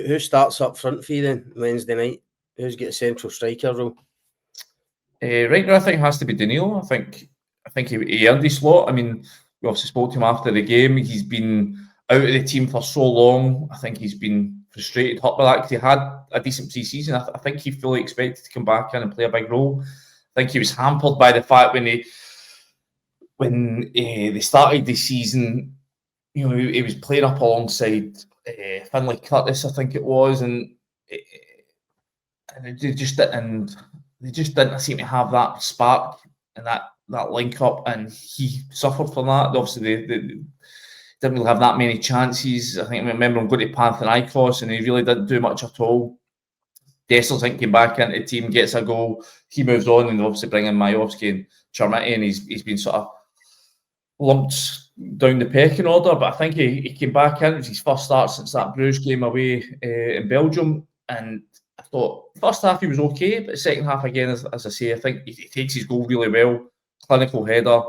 who starts up front for you then Wednesday night? Who's got the central striker role? Right now, I think it has to be Danilo. I think he earned his slot. I mean, we obviously spoke to him after the game. He's been out of the team for so long. I think he's been frustrated, hurt by that, because he had a decent pre-season. I think he fully expected to come back in and play a big role. I think he was hampered by the fact when they started the season, you know, he was playing up alongside Finlay Curtis, I think it was, and they just didn't seem to have that spark and that link up, and he suffered from that. Obviously, they didn't really have that many chances. I think I remember him going to Panathinaikos, and he really didn't do much at all. Dessers, I think, came back into the team, gets a goal, he moves on, and obviously bring in Majowski and Chermiti, and he's been sort of lumped down the pecking order. But I think he came back in. It was his first start since that Bruges game away in Belgium, and I thought first half he was okay, but the second half again, as I say, I think he takes his goal really well. Clinical header,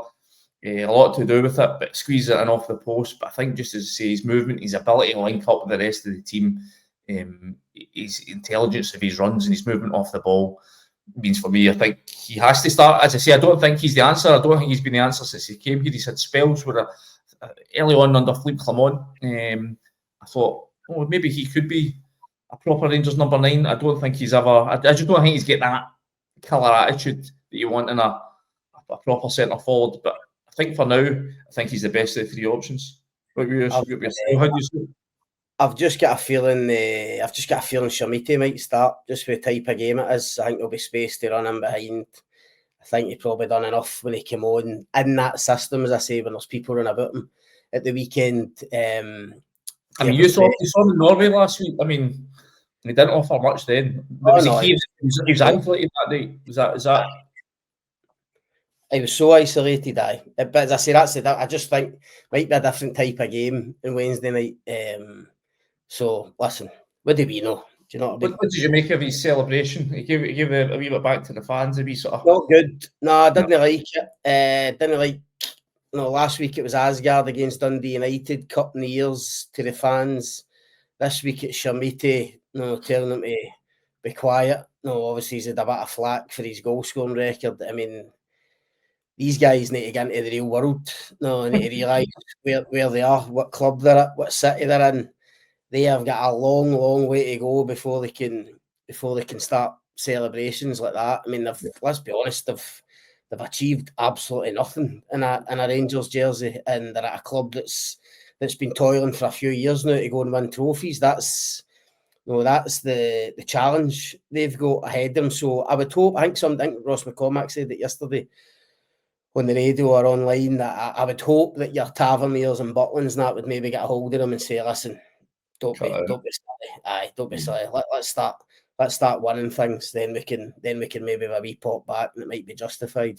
a lot to do with it, but squeezes it in off the post. But I think, just as I say, his movement, his ability to link up with the rest of the team, his intelligence of his runs and his movement off the ball means, for me, I think he has to start. As I say, I don't think he's the answer. I don't think he's been the answer since he came here. He's had spells where early on under Philippe Clement, I thought, oh, maybe he could be a proper Rangers number 9. I don't think he's ever. I just don't think he's get that killer attitude that you want in a proper centre forward. But I think for now, I think he's the best of the 3 options. How do you see it? I've just got a feeling. Chermiti might start, just for the type of game it is. I think there'll be space to run in behind. I think he probably done enough when he came on in that system, as I say, when there's people running about him at the weekend. I mean, you saw in Norway last week. I mean, he didn't offer much then. He was isolated that day. Is that? He was so isolated, but as I say, that's it. I just think it might be a different type of game on Wednesday night. So listen, what do we know? Do you know what I mean? What did you make of his celebration? He gave a wee bit back to the fans. A wee sort of not good. No, I didn't like it. Didn't like. No, last week it was Asgard against Dundee United, cutting the ears to the fans. This week it's Chermiti, telling them to be quiet. No, obviously he's had a bit of flack for his goal scoring record. I mean, these guys need to get into the real world. No, they need to realise where they are, what club they're at, what city they're in. They have got a long, long way to go before they can start celebrations like that. I mean, let's be honest, they've achieved absolutely nothing in a Rangers jersey, and they're at a club that's been toiling for a few years now to go and win trophies. That's the challenge they've got ahead of them. So I would hope. I think Ross McCormack said it yesterday on the radio or online, that I would hope that your Taverniers and Butlins and that would maybe get a hold of them and say, listen, don't be silly. Don't be silly. Let's start winning things. Then we can maybe have a wee pop back, and it might be justified.